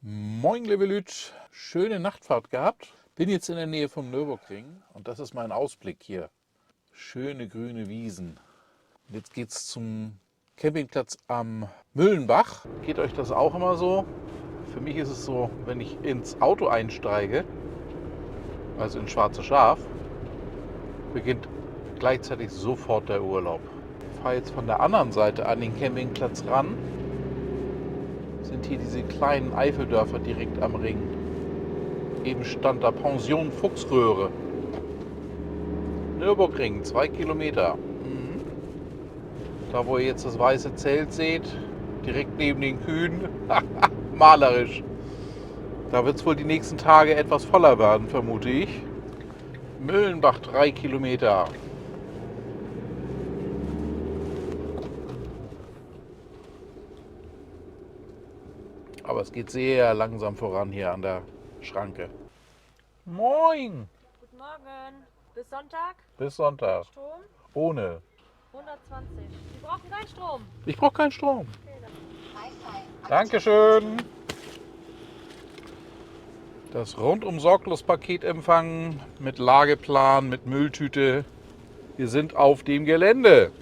Moin liebe Lüt, schöne Nachtfahrt gehabt. Bin jetzt in der Nähe vom Nürburgring und das ist mein Ausblick hier. Schöne grüne Wiesen. Und jetzt geht's zum Campingplatz am Müllenbach. Geht euch das auch immer so? Für mich ist es so, wenn ich ins Auto einsteige, also ins Schwarze Schaf, beginnt gleichzeitig sofort der Urlaub. Ich fahre jetzt von der anderen Seite an den Campingplatz ran. Sind hier diese kleinen Eifeldörfer direkt am Ring. Eben stand da Pension Fuchsröhre. Nürburgring, 2 Kilometer. Da wo ihr jetzt das weiße Zelt seht, direkt neben den Kühen. Malerisch. Da wird es wohl die nächsten Tage etwas voller werden, vermute ich. Müllenbach, 3 Kilometer. Aber es geht sehr langsam voran hier an der Schranke. Moin! Guten Morgen. Bis Sonntag? Bis Sonntag. Strom? Ohne. 120. Sie brauchen keinen Strom. Ich brauche keinen Strom. Dankeschön. Das rundum sorglos Paket empfangen mit Lageplan, mit Mülltüte. Wir sind auf dem Gelände.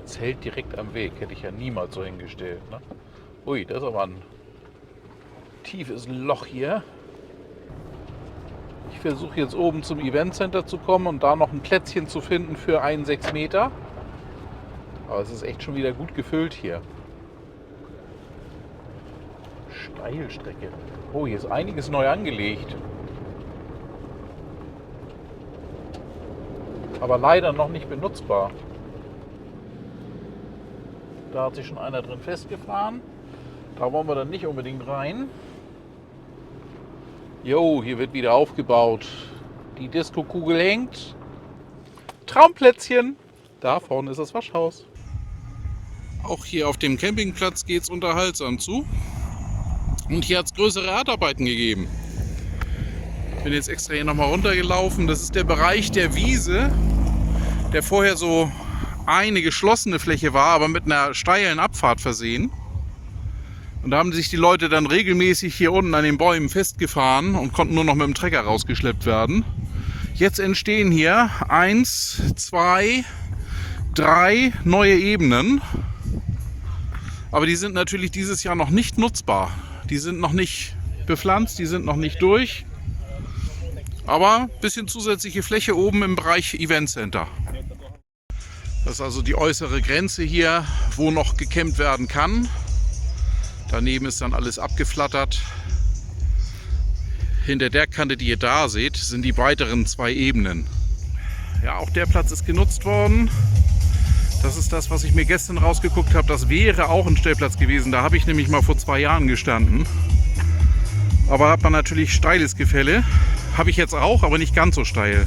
Zelt direkt am Weg, hätte ich ja niemals so hingestellt. Ne? Ui, das ist aber ein tiefes Loch hier. Ich versuche jetzt oben zum Event Center zu kommen und da noch ein Plätzchen zu finden für einen 6 Meter. Aber es ist echt schon wieder gut gefüllt hier. Steilstrecke. Oh, hier ist einiges neu angelegt. Aber leider noch nicht benutzbar. Da hat sich schon einer drin festgefahren. Da wollen wir dann nicht unbedingt rein. Jo, hier wird wieder aufgebaut. Die Disco-Kugel hängt. Traumplätzchen. Da vorne ist das Waschhaus. Auch hier auf dem Campingplatz geht es unterhaltsam zu. Und hier hat es größere Erdarbeiten gegeben. Ich bin jetzt extra hier nochmal runtergelaufen. Das ist der Bereich der Wiese, der vorher so eine geschlossene Fläche war, aber mit einer steilen Abfahrt versehen. Und da haben sich die Leute dann regelmäßig hier unten an den Bäumen festgefahren und konnten nur noch mit dem Trecker rausgeschleppt werden. Jetzt entstehen hier 1, 2, 3 neue Ebenen. Aber die sind natürlich dieses Jahr noch nicht nutzbar. Die sind noch nicht bepflanzt, die sind noch nicht durch. Aber ein bisschen zusätzliche Fläche oben im Bereich Event Center. Das ist also die äußere Grenze hier, wo noch gecampt werden kann. Daneben ist dann alles abgeflattert. Hinter der Kante, die ihr da seht, sind die weiteren 2 Ebenen. Ja, auch der Platz ist genutzt worden. Das ist das, was ich mir gestern rausgeguckt habe. Das wäre auch ein Stellplatz gewesen. Da habe ich nämlich mal vor 2 Jahren gestanden. Aber da hat man natürlich steiles Gefälle. Habe ich jetzt auch, aber nicht ganz so steil.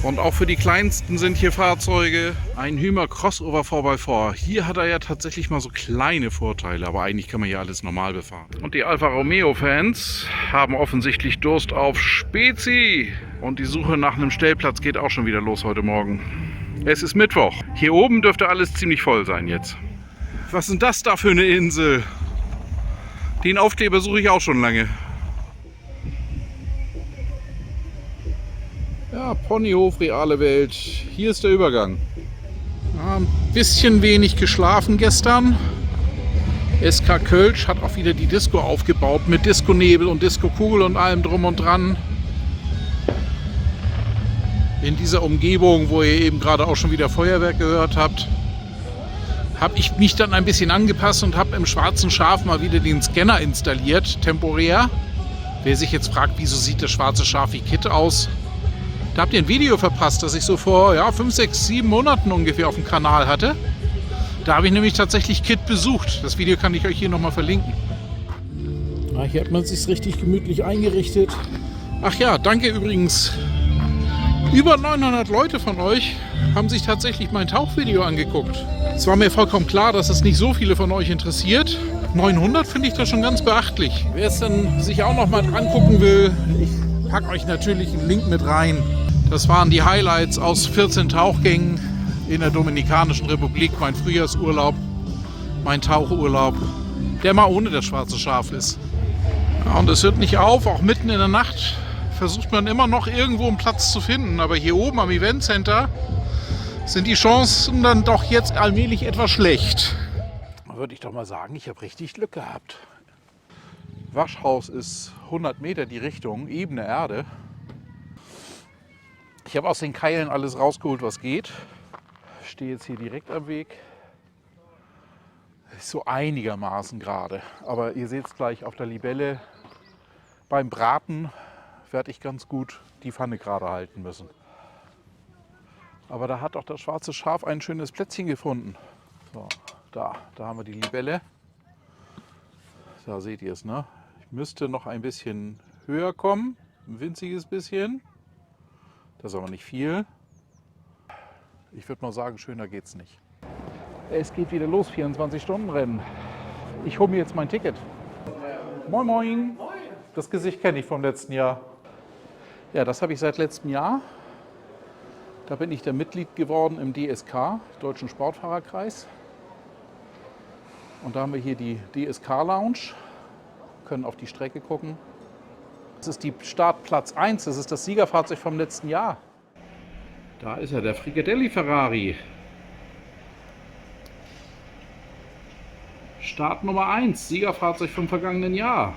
Und auch für die Kleinsten sind hier Fahrzeuge. Ein Hymer Crossover 4x4. Hier hat er ja tatsächlich mal so kleine Vorteile, aber eigentlich kann man hier alles normal befahren. Und die Alfa Romeo Fans haben offensichtlich Durst auf Spezi. Und die Suche nach einem Stellplatz geht auch schon wieder los heute Morgen. Es ist Mittwoch. Hier oben dürfte alles ziemlich voll sein jetzt. Was ist denn das da für eine Insel? Den Aufkleber suche ich auch schon lange. Ja, Ponyhof, reale Welt. Hier ist der Übergang. Ja, ein bisschen wenig geschlafen gestern. SK Kölsch hat auch wieder die Disco aufgebaut mit Disco-Nebel und Disco-Kugel und allem drum und dran. In dieser Umgebung, wo ihr eben gerade auch schon wieder Feuerwerk gehört habt, habe ich mich dann ein bisschen angepasst und habe im Schwarzen Schaf mal wieder den Scanner installiert, temporär. Wer sich jetzt fragt, wieso sieht das Schwarze Schaf wie Kit aus? Da habt ihr ein Video verpasst, das ich so vor 5, 6, 7 Monaten ungefähr auf dem Kanal hatte. Da habe ich nämlich tatsächlich Kit besucht. Das Video kann ich euch hier nochmal verlinken. Na, hier hat man sich richtig gemütlich eingerichtet. Ach ja, danke übrigens. Über 900 Leute von euch haben sich tatsächlich mein Tauchvideo angeguckt. Es war mir vollkommen klar, dass es nicht so viele von euch interessiert. 900 finde ich das schon ganz beachtlich. Wer es dann sich auch nochmal angucken will, ich packe euch natürlich einen Link mit rein. Das waren die Highlights aus 14 Tauchgängen in der Dominikanischen Republik, mein Frühjahrsurlaub. Mein Tauchurlaub, der mal ohne das schwarze Schaf ist. Ja, und es hört nicht auf, auch mitten in der Nacht versucht man immer noch irgendwo einen Platz zu finden. Aber hier oben am Event Center sind die Chancen dann doch jetzt allmählich etwas schlecht. Da würde ich doch mal sagen, ich habe richtig Glück gehabt. Waschhaus ist 100 Meter die Richtung, ebene Erde. Ich habe aus den Keilen alles rausgeholt, was geht. Stehe jetzt hier direkt am Weg. Ist so einigermaßen gerade. Aber ihr seht es gleich auf der Libelle. Beim Braten werde ich ganz gut die Pfanne gerade halten müssen. Aber da hat auch das schwarze Schaf ein schönes Plätzchen gefunden. So, da haben wir die Libelle. Da seht ihr es, ne? Ich müsste noch ein bisschen höher kommen. Ein winziges bisschen. Das ist aber nicht viel. Ich würde mal sagen, schöner geht's nicht. Es geht wieder los, 24-Stunden-Rennen. Ich hole mir jetzt mein Ticket. Moin, moin. Das Gesicht kenne ich vom letzten Jahr. Ja, das habe ich seit letztem Jahr. Da bin ich der Mitglied geworden im DSK, Deutschen Sportfahrerkreis. Und da haben wir hier die DSK Lounge. Können auf die Strecke gucken. Das ist die Startplatz 1, das ist das Siegerfahrzeug vom letzten Jahr. Da ist er, der Frigadelli Ferrari. Start Nummer 1, Siegerfahrzeug vom vergangenen Jahr.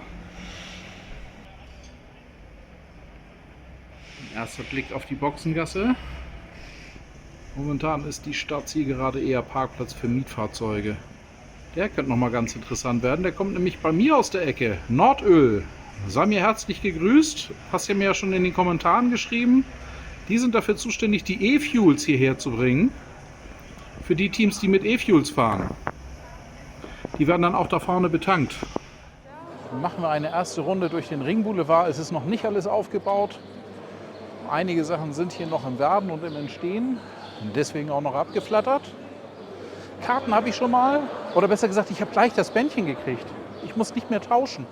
Erster Blick auf die Boxengasse. Momentan ist die Startzielgerade eher Parkplatz für Mietfahrzeuge. Der könnte noch mal ganz interessant werden. Der kommt nämlich bei mir aus der Ecke. Nordöl. Sei mir herzlich gegrüßt. Hast ja mir ja schon in den Kommentaren geschrieben. Die sind dafür zuständig, die E-Fuels hierher zu bringen. Für die Teams, die mit E-Fuels fahren. Die werden dann auch da vorne betankt. Dann machen wir eine erste Runde durch den Ringboulevard. Es ist noch nicht alles aufgebaut. Einige Sachen sind hier noch im Werden und im Entstehen. Und deswegen auch noch abgeflattert. Karten habe ich schon mal. Oder besser gesagt, ich habe gleich das Bändchen gekriegt. Ich muss nicht mehr tauschen.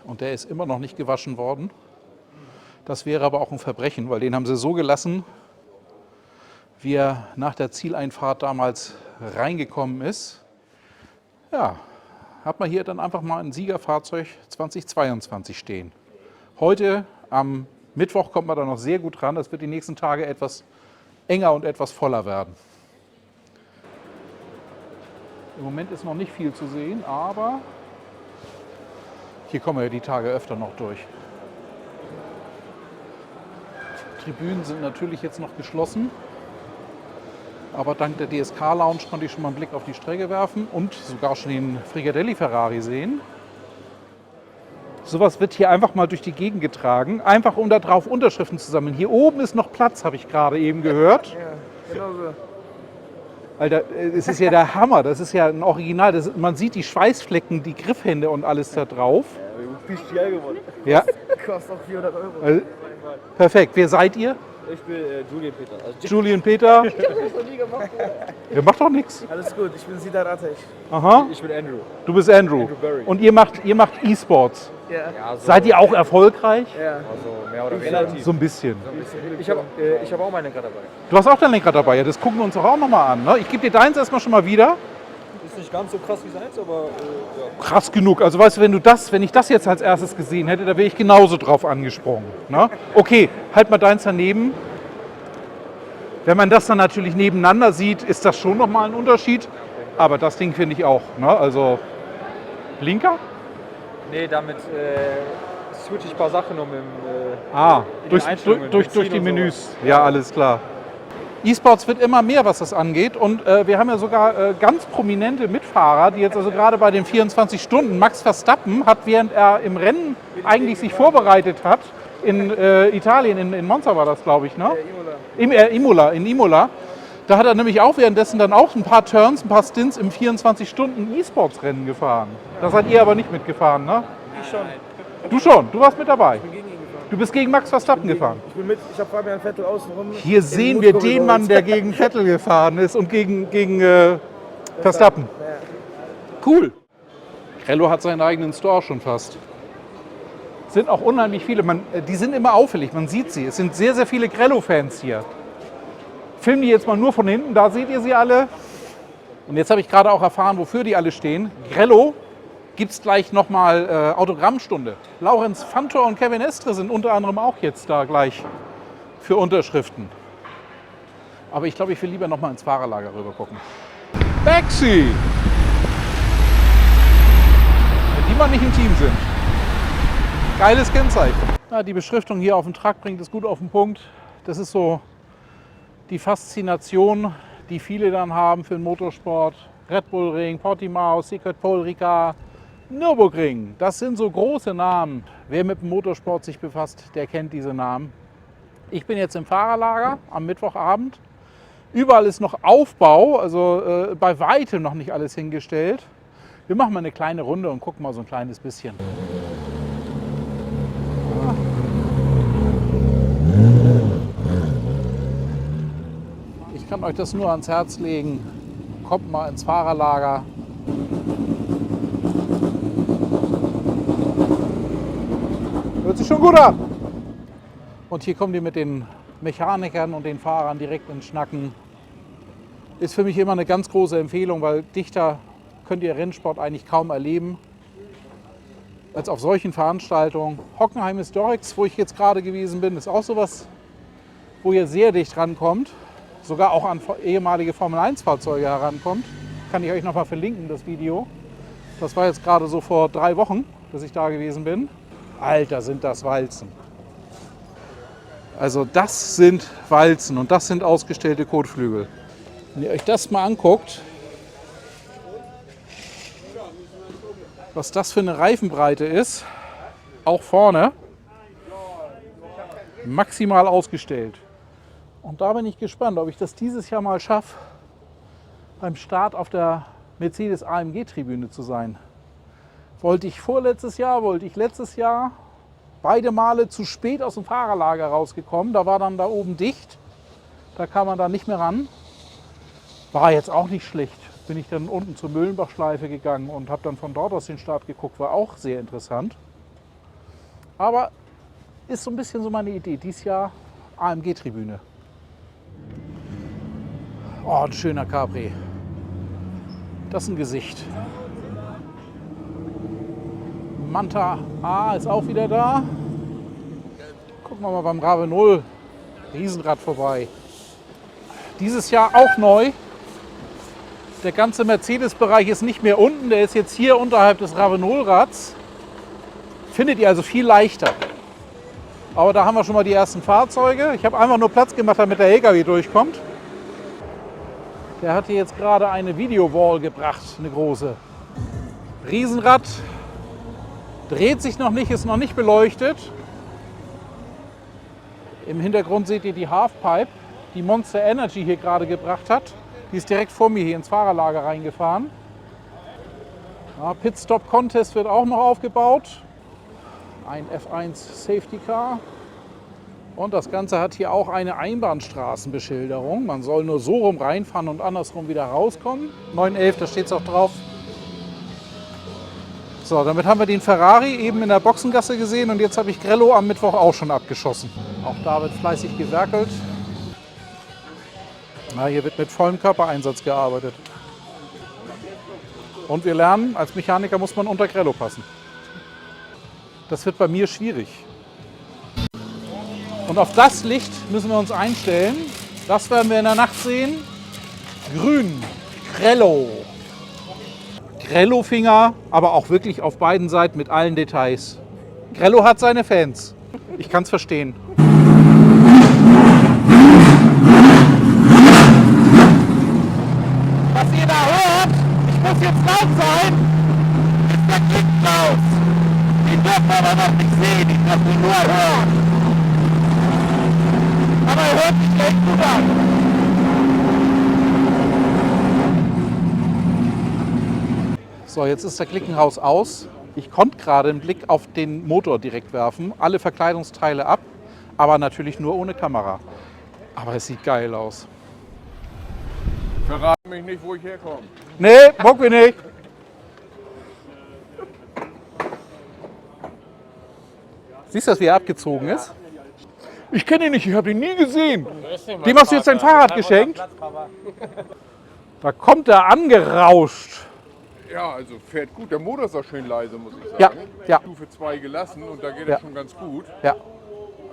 Und der ist immer noch nicht gewaschen worden. Das wäre aber auch ein Verbrechen, weil den haben sie so gelassen, wie er nach der Zieleinfahrt damals reingekommen ist. Ja, hat man hier dann einfach mal ein Siegerfahrzeug 2022 stehen. Heute am Mittwoch kommt man da noch sehr gut ran. Das wird die nächsten Tage etwas enger und etwas voller werden. Im Moment ist noch nicht viel zu sehen, aber hier kommen wir ja die Tage öfter noch durch. Tribünen sind natürlich jetzt noch geschlossen. Aber dank der DSK Lounge konnte ich schon mal einen Blick auf die Strecke werfen und sogar schon den Frigadelli Ferrari sehen. Sowas wird hier einfach mal durch die Gegend getragen, einfach um da drauf Unterschriften zu sammeln. Hier oben ist noch Platz, habe ich gerade eben gehört. Ja, genau so. Alter, es ist ja der Hammer, das ist ja ein Original. Man sieht die Schweißflecken, die Griffhände und alles da drauf. Ja, richtig geil geworden. Ja. Kostet auch 400 Euro. Also, perfekt. Wer seid ihr? Ich bin Julian Peter. Also, Julian Peter. ich hab das noch nie gemacht. Ihr macht doch nichts. Alles gut, ich bin Siddharth Atesh. Aha. Ich bin Andrew. Du bist Andrew. Andrew Berry. Und ihr macht E-Sports. Ja. Ja, so, Seid ihr auch erfolgreich? Ja. also mehr oder weniger. So ein bisschen. Ich hab auch meine gerade dabei. Du hast auch dein Lenkrad dabei. Ja, das gucken wir uns doch auch nochmal an. Ne? Ich gebe dir deins erstmal schon mal wieder. Ist nicht ganz so krass wie seins, aber ja. Krass genug. Also weißt du, wenn ich das jetzt als erstes gesehen hätte, da wäre ich genauso drauf angesprungen. Ne? Okay, halt mal deins daneben. Wenn man das dann natürlich nebeneinander sieht, ist das schon nochmal ein Unterschied. Aber das Ding finde ich auch. Ne? Also Blinker? Nee, damit switche ich ein paar Sachen um Durch die Menüs. Ja, alles klar. E-Sports wird immer mehr, was das angeht. Und wir haben ja sogar ganz prominente Mitfahrer, die jetzt also gerade bei den 24 Stunden, Max Verstappen hat, während er im Rennen eigentlich sich vorbereitet hat, in Italien, in Monza war das, glaube ich, ne? In Imola. Da hat er nämlich auch währenddessen dann auch ein paar Turns, ein paar Stints im 24-Stunden-E-Sports-Rennen gefahren. Da seid ihr aber nicht mitgefahren, ne? Ich schon. Du schon, du warst mit dabei. Ich bin gegen ihn gefahren. Du bist gegen Max Verstappen gefahren. Ich habe Fabian Vettel außenrum. Hier sehen wir den Mann, der gegen Vettel gefahren ist und gegen Verstappen. Ja. Cool. Grello hat seinen eigenen Store schon fast. Sind auch unheimlich viele. Die sind immer auffällig, man sieht sie. Es sind sehr, sehr viele Grello-Fans hier. Filmen die jetzt mal nur von hinten, da seht ihr sie alle. Und jetzt habe ich gerade auch erfahren, wofür die alle stehen. Grello gibt es gleich nochmal Autogrammstunde. Laurenz Fantor und Kevin Estre sind unter anderem auch jetzt da gleich für Unterschriften. Aber ich glaube, ich will lieber nochmal ins Fahrerlager rüber gucken. Baxi! Wenn die mal nicht im Team sind. Geiles Kennzeichen. Ja, die Beschriftung hier auf dem Truck bringt es gut auf den Punkt. Das ist so die Faszination, die viele dann haben für den Motorsport. Red Bull Ring, Portimao, Secret Pole Ricard, Nürburgring. Das sind so große Namen. Wer mit dem Motorsport sich befasst, der kennt diese Namen. Ich bin jetzt im Fahrerlager am Mittwochabend. Überall ist noch Aufbau, also bei weitem noch nicht alles hingestellt. Wir machen mal eine kleine Runde und gucken mal so ein kleines bisschen. Ich kann euch das nur ans Herz legen. Kommt mal ins Fahrerlager. Hört sich schon gut an. Und hier kommen die mit den Mechanikern und den Fahrern direkt ins Schnacken. Ist für mich immer eine ganz große Empfehlung, weil dichter könnt ihr Rennsport eigentlich kaum erleben als auf solchen Veranstaltungen. Hockenheim Historics, wo ich jetzt gerade gewesen bin, ist auch sowas, wo ihr sehr dicht rankommt. Sogar auch an ehemalige Formel-1-Fahrzeuge herankommt. Kann ich euch noch mal verlinken, das Video. Das war jetzt gerade so vor 3 Wochen, dass ich da gewesen bin. Alter, sind das Walzen. Also das sind Walzen und das sind ausgestellte Kotflügel. Wenn ihr euch das mal anguckt, was das für eine Reifenbreite ist, auch vorne, maximal ausgestellt. Und da bin ich gespannt, ob ich das dieses Jahr mal schaffe, beim Start auf der Mercedes AMG-Tribüne zu sein. Wollte ich vorletztes Jahr, wollte ich letztes Jahr. Beide Male zu spät aus dem Fahrerlager rausgekommen. Da war dann da oben dicht. Da kam man da nicht mehr ran. War jetzt auch nicht schlecht. Bin ich dann unten zur Müllenbachschleife gegangen und habe dann von dort aus den Start geguckt. War auch sehr interessant. Aber ist so ein bisschen so meine Idee. Dieses Jahr AMG-Tribüne. Oh, ein schöner Capri. Das ist ein Gesicht. Manta A ist auch wieder da. Gucken wir mal beim Rave 0 Riesenrad vorbei. Dieses Jahr auch neu. Der ganze Mercedes-Bereich ist nicht mehr unten, der ist jetzt hier unterhalb des Rave 0 Rads. Findet ihr also viel leichter. Aber da haben wir schon mal die ersten Fahrzeuge. Ich habe einfach nur Platz gemacht, damit der LKW durchkommt. Der hat hier jetzt gerade eine Video-Wall gebracht, eine große. Riesenrad. Dreht sich noch nicht, ist noch nicht beleuchtet. Im Hintergrund seht ihr die Halfpipe, die Monster Energy hier gerade gebracht hat. Die ist direkt vor mir hier ins Fahrerlager reingefahren. Ja, Pitstop Contest wird auch noch aufgebaut. Ein F1 Safety Car. Und das Ganze hat hier auch eine Einbahnstraßenbeschilderung. Man soll nur so rum reinfahren und andersrum wieder rauskommen. 911, da steht es auch drauf. So, damit haben wir den Ferrari eben in der Boxengasse gesehen und jetzt habe ich Grello am Mittwoch auch schon abgeschossen. Auch da wird fleißig gewerkelt. Na, hier wird mit vollem Körpereinsatz gearbeitet. Und wir lernen, als Mechaniker muss man unter Grello passen. Das wird bei mir schwierig. Und auf das Licht müssen wir uns einstellen. Das werden wir in der Nacht sehen. Grün, Grello. Grello-Finger, aber auch wirklich auf beiden Seiten mit allen Details. Grello hat seine Fans. Ich kann es verstehen. Was ihr da hört, ich muss jetzt laut sein, ist der Klick raus. Den dürfen wir aber noch nicht sehen, ich kann ihn nur hören. Aber er hört sich echt gut an. So, jetzt ist der Klickenhaus aus. Ich konnte gerade einen Blick auf den Motor direkt werfen. Alle Verkleidungsteile ab, aber natürlich nur ohne Kamera. Aber es sieht geil aus. Verrat mich nicht, wo ich herkomme. Nee, bock wir nicht. Siehst du, wie er abgezogen ist? Ich kenne ihn nicht, ich habe ihn nie gesehen. Dem hast du jetzt dein Fahrrad geschenkt? Da kommt er angerauscht. Ja, also fährt gut. Der Motor ist auch schön leise, muss ich sagen. Ja, ja. Stufe 2 gelassen und da geht Ja. es schon ganz gut. Ja.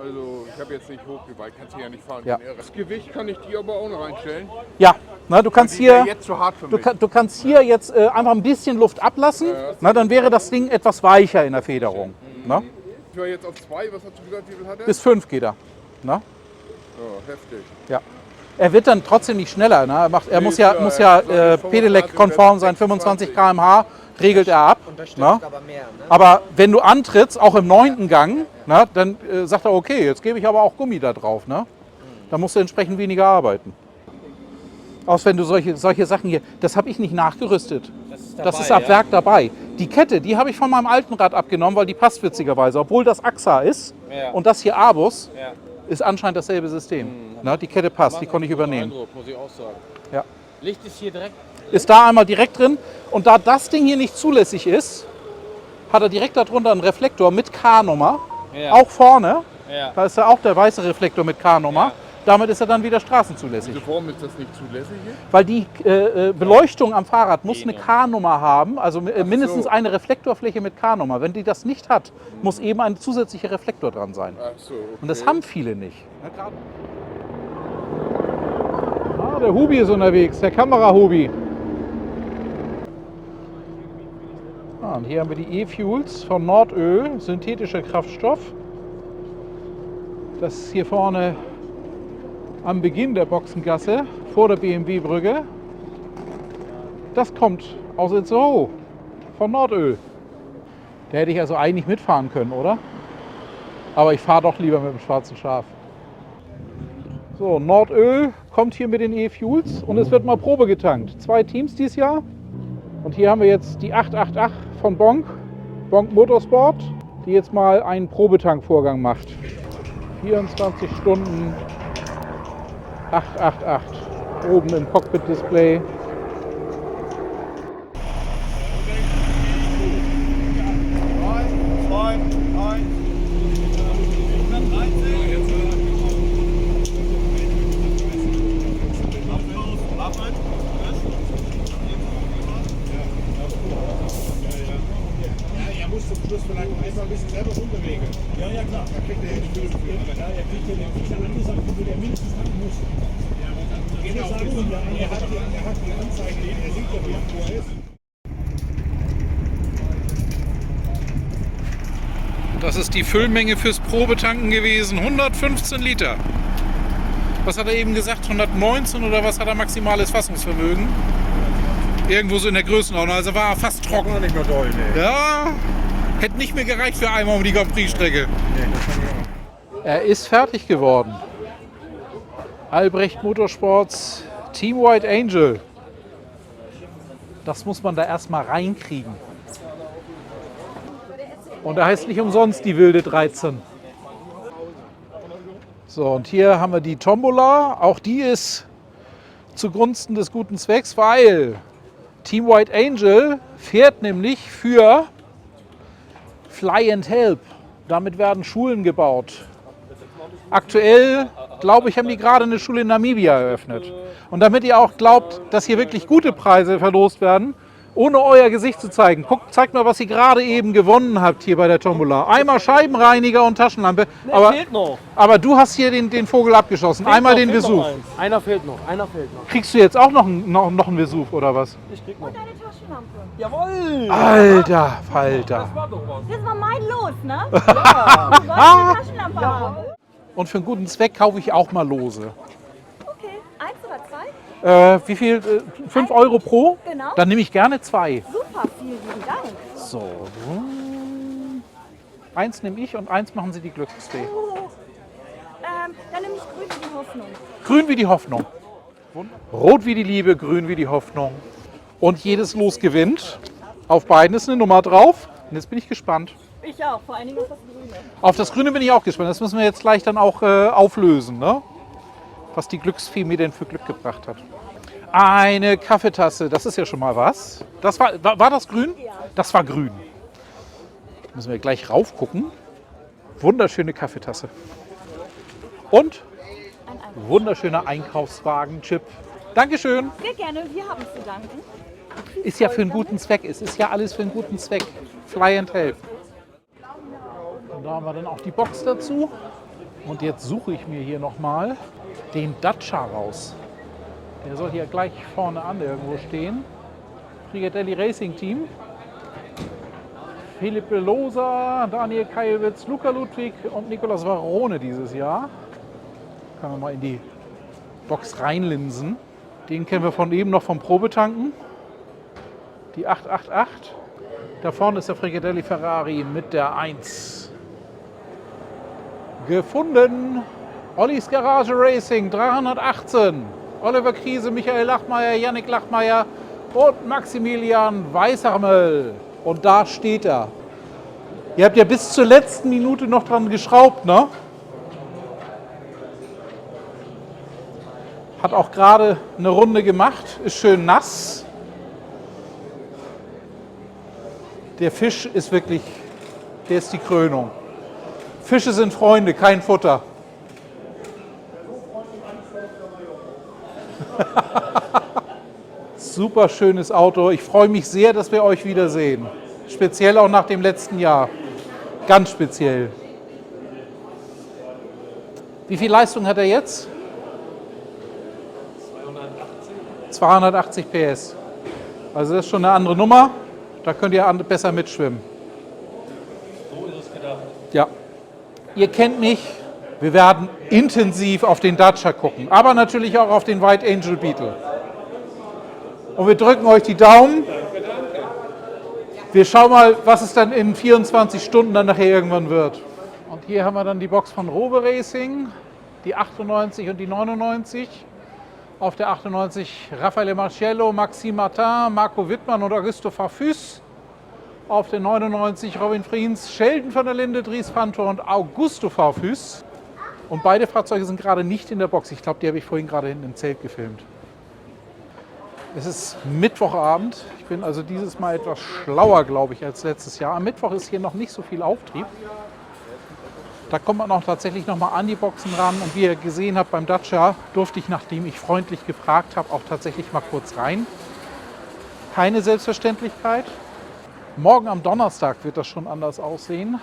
Also ich habe jetzt nicht hochgeweiht, kannst du ja nicht fahren. Ja. Das Gewicht kann ich dir aber auch noch reinstellen. Ja, na, du kannst Die wäre hier, jetzt zu hart für mich. du kannst hier jetzt einfach ein bisschen Luft ablassen. Na, dann wäre das Ding etwas weicher in der Federung. Na? Ich war jetzt auf 2, was hast du gesagt, wie viel hat er? Bis 5 geht er. Na? Ja, heftig. Ja. Er wird dann trotzdem nicht schneller. Ne? Er muss klar, ja er soll Pedelec-konform sein, 25 km/h regelt er ab. Ne? aber mehr, ne? Aber wenn du antrittst, auch im 9. Gang, na, dann sagt er, okay, jetzt gebe ich aber auch Gummi da drauf. Ne? Dann musst du entsprechend weniger arbeiten. Auch wenn du solche Sachen hier, das habe ich nicht nachgerüstet. Das ist ab Werk dabei. Die Kette, die habe ich von meinem alten Rad abgenommen, weil die passt witzigerweise. Obwohl das AXA ist und das hier Abus, ist anscheinend dasselbe System. Na, die Kette passt, die konnte ich übernehmen. Eindruck, muss ich auch sagen. Ja. Licht ist hier direkt. Ist da einmal direkt drin. Und da das Ding hier nicht zulässig ist, hat er direkt darunter einen Reflektor mit K-Nummer. Ja. Auch vorne. Ja. Da ist ja auch der weiße Reflektor mit K-Nummer. Ja. Damit ist er dann wieder straßenzulässig. Warum ist das nicht zulässig hier? Weil die Beleuchtung am Fahrrad muss eine K-Nummer haben, also mindestens eine Reflektorfläche mit K-Nummer. Wenn die das nicht hat, muss eben ein zusätzlicher Reflektor dran sein. Ach so, okay. Und das haben viele nicht. Der Hubi ist unterwegs, der Kamera-Hubi. Und hier haben wir die E-Fuels von Nordöl, synthetischer Kraftstoff. Das ist hier vorne am Beginn der Boxengasse, vor der BMW-Brücke. Das kommt aus Itzehoe, von Nordöl. Da hätte ich also eigentlich mitfahren können, oder? Aber ich fahre doch lieber mit dem schwarzen Schaf. So, Nordöl kommt hier mit den E-Fuels und es wird mal Probe getankt. 2 Teams dieses Jahr. Und hier haben wir jetzt die 888 von Bonk Motorsport, die jetzt mal einen Probetankvorgang macht. 24 Stunden 888. Oben im Cockpit-Display. Er muss zum Schluss vielleicht noch einmal ein bisschen selber runterregeln. Ja, ja, klar. Da kriegt er hin, aber er kriegt ja den Viecher angesagt, wie viel er mindestens tanken muss. Ja, aber dann genau, er hat die Anzeige, er sieht ja, wo er ist. Das ist die Füllmenge fürs Probetanken gewesen, 115 Liter. Was hat er eben gesagt, 119 oder was hat er maximales Fassungsvermögen? Irgendwo so in der Größenordnung, also war er fast trocken. War nicht mehr doll, ne? Ja, hätte nicht mehr gereicht für einmal um die Grand Prix-Strecke. Er ist fertig geworden. Albrecht Motorsports Team White Angel. Das muss man da erstmal reinkriegen. Und er heißt nicht umsonst die wilde 13. So, und hier haben wir die Tombola. Auch die ist zugunsten des guten Zwecks, weil Team White Angel fährt nämlich für Fly and Help. Damit werden Schulen gebaut. Aktuell, glaube ich, haben die gerade eine Schule in Namibia eröffnet. Und damit ihr auch glaubt, dass hier wirklich gute Preise verlost werden, ohne euer Gesicht zu zeigen, guckt, zeigt mal, was ihr gerade eben gewonnen habt hier bei der Tombola. Einmal Scheibenreiniger und Taschenlampe. Fehlt noch. Aber du hast hier den Vogel abgeschossen. Einmal den Vesuv. Einer fehlt noch. Kriegst du jetzt auch noch einen Vesuv oder was? Ich krieg noch. Und eine Taschenlampe. Jawohl! Alter Falter. Das war mein Los, ne? Ja. Du wolltest eine Taschenlampe haben. Und für einen guten Zweck kaufe ich auch mal Lose. Okay, 1 oder 2? Wie viel? 5 Euro pro? Genau. Dann nehme ich gerne 2. Super, vielen lieben Dank. So. 1 nehme ich und 1 machen Sie die Glücksfee. Dann nehme ich grün wie die Hoffnung. Grün wie die Hoffnung. Rot wie die Liebe, grün wie die Hoffnung. Und jedes Los gewinnt. Auf beiden ist eine Nummer drauf. Und jetzt bin ich gespannt. Ich auch, vor allen Dingen auf das Grüne. Auf das Grüne bin ich auch gespannt. Das müssen wir jetzt gleich dann auch auflösen, ne? Was die Glücksfee mir denn für Glück gebracht hat. Eine Kaffeetasse, das ist ja schon mal was. Das war das grün? Ja. Das war grün. Müssen wir gleich raufgucken. Wunderschöne Kaffeetasse. Und wunderschöner Einkaufswagen-Chip Dankeschön. Sehr gerne, wir haben es zu danken. Ist ja für einen guten Zweck. Es ist ja alles für einen guten Zweck. Fly and help. Und da haben wir dann auch die Box dazu. Und jetzt suche ich mir hier nochmal den Dacia raus. Der soll hier gleich vorne an irgendwo stehen. Frigadelli Racing Team. Philipp Belosa, Daniel Kajewitz, Luca Ludwig und Nicolas Varone dieses Jahr. Können wir mal in die Box reinlinsen. Den kennen wir von eben noch vom Probetanken. Die 888. Da vorne ist der Frigadelli Ferrari mit der 1. Gefunden. Ollis Garage Racing 318. Oliver Kriese, Michael Lachmeier, Yannick Lachmeier und Maximilian Weißermel. Und da steht er. Ihr habt ja bis zur letzten Minute noch dran geschraubt, ne? Hat auch gerade eine Runde gemacht, ist schön nass. Der Fisch ist wirklich, der ist die Krönung. Fische sind Freunde, kein Futter. Super schönes Auto. Ich freue mich sehr, dass wir euch wiedersehen. Speziell auch nach dem letzten Jahr. Ganz speziell. Wie viel Leistung hat er jetzt? 280 PS. Also das ist schon eine andere Nummer. Da könnt ihr besser mitschwimmen. So ist es gedacht. Ja. Ihr kennt mich. Wir werden intensiv auf den Dacia gucken. Aber natürlich auch auf den White Angel Beetle. Und wir drücken euch die Daumen. Wir schauen mal, was es dann in 24 Stunden dann nachher irgendwann wird. Und hier haben wir dann die Box von Rowe Racing, die 98 und die 99. Auf der 98 Raffaele Marciello, Maxime Martin, Marco Wittmann und Augusto Farfus. Auf der 99 Robin Friens, Sheldon van der Linde, Dries Pantor und Augusto Farfus. Und beide Fahrzeuge sind gerade nicht in der Box. Ich glaube, die habe ich vorhin gerade hinten im Zelt gefilmt. Es ist Mittwochabend. Ich bin also dieses Mal etwas schlauer, glaube ich, als letztes Jahr. Am Mittwoch ist hier noch nicht so viel Auftrieb. Da kommt man auch tatsächlich noch mal an die Boxen ran. Und wie ihr gesehen habt beim Dacia, durfte ich, nachdem ich freundlich gefragt habe, auch tatsächlich mal kurz rein. Keine Selbstverständlichkeit. Morgen am Donnerstag wird das schon anders aussehen.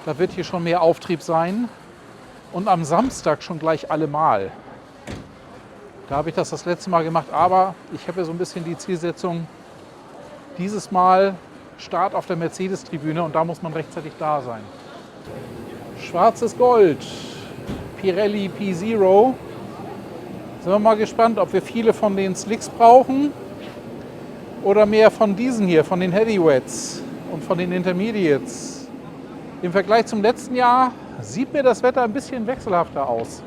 Da wird hier schon mehr Auftrieb sein. Und am Samstag schon gleich allemal. Da habe ich das letzte Mal gemacht, aber ich habe ja so ein bisschen die Zielsetzung, dieses Mal Start auf der Mercedes-Tribüne und da muss man rechtzeitig da sein. Schwarzes Gold, Pirelli P0. Sind wir mal gespannt, ob wir viele von den Slicks brauchen oder mehr von diesen hier, von den Heavyweights und von den Intermediates. Im Vergleich zum letzten Jahr sieht mir das Wetter ein bisschen wechselhafter aus.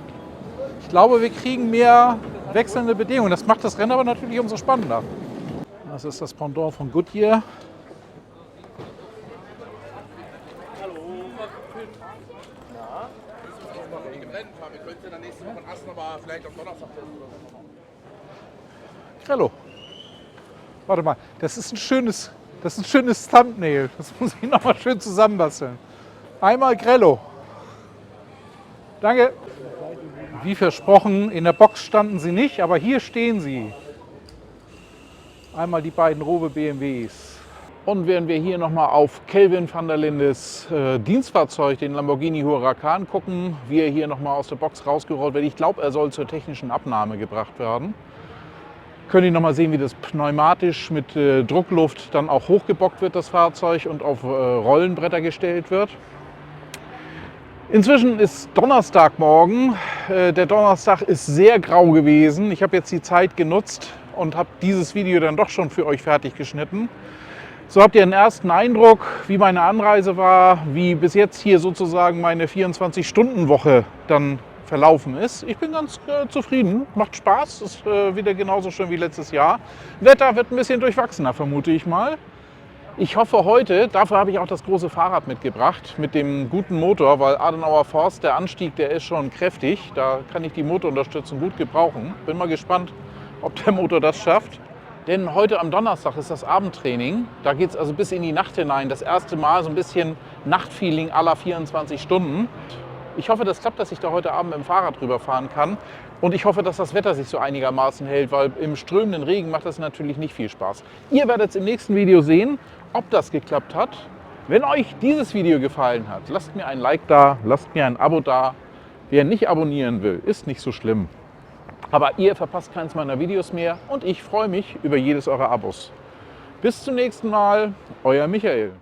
Ich glaube, wir kriegen mehr wechselnde Bedingungen. Das macht das Rennen aber natürlich umso spannender. Das ist das Pendant von Goodyear. Grello. Warte mal, das ist ein schönes Thumbnail. Das muss ich noch mal schön zusammenbasteln. Einmal Grello. Danke. Wie versprochen, in der Box standen sie nicht, aber hier stehen sie. Einmal die beiden Rowe BMWs. Und während wir hier nochmal auf Kelvin van der Lindes Dienstfahrzeug, den Lamborghini Huracan, gucken, wie er hier nochmal aus der Box rausgerollt wird. Ich glaube, er soll zur technischen Abnahme gebracht werden. Können Sie nochmal sehen, wie das pneumatisch mit Druckluft dann auch hochgebockt wird, das Fahrzeug, und auf Rollenbretter gestellt wird. Inzwischen ist Donnerstagmorgen. Der Donnerstag ist sehr grau gewesen. Ich habe jetzt die Zeit genutzt und habe dieses Video dann doch schon für euch fertig geschnitten. So habt ihr einen ersten Eindruck, wie meine Anreise war, wie bis jetzt hier sozusagen meine 24-Stunden-Woche dann verlaufen ist. Ich bin ganz zufrieden, macht Spaß, ist wieder genauso schön wie letztes Jahr. Wetter wird ein bisschen durchwachsener, vermute ich mal. Ich hoffe heute, dafür habe ich auch das große Fahrrad mitgebracht, mit dem guten Motor, weil Adenauer Forst, der Anstieg, der ist schon kräftig. Da kann ich die Motorunterstützung gut gebrauchen. Bin mal gespannt, ob der Motor das schafft. Denn heute am Donnerstag ist das Abendtraining. Da geht es also bis in die Nacht hinein. Das erste Mal so ein bisschen Nachtfeeling à la 24 Stunden. Ich hoffe, das klappt, dass ich da heute Abend mit dem Fahrrad rüberfahren kann. Und ich hoffe, dass das Wetter sich so einigermaßen hält, weil im strömenden Regen macht das natürlich nicht viel Spaß. Ihr werdet es im nächsten Video sehen, ob das geklappt hat. Wenn euch dieses Video gefallen hat, lasst mir ein Like da, lasst mir ein Abo da. Wer nicht abonnieren will, ist nicht so schlimm. Aber ihr verpasst keins meiner Videos mehr und ich freue mich über jedes eurer Abos. Bis zum nächsten Mal, euer Michael.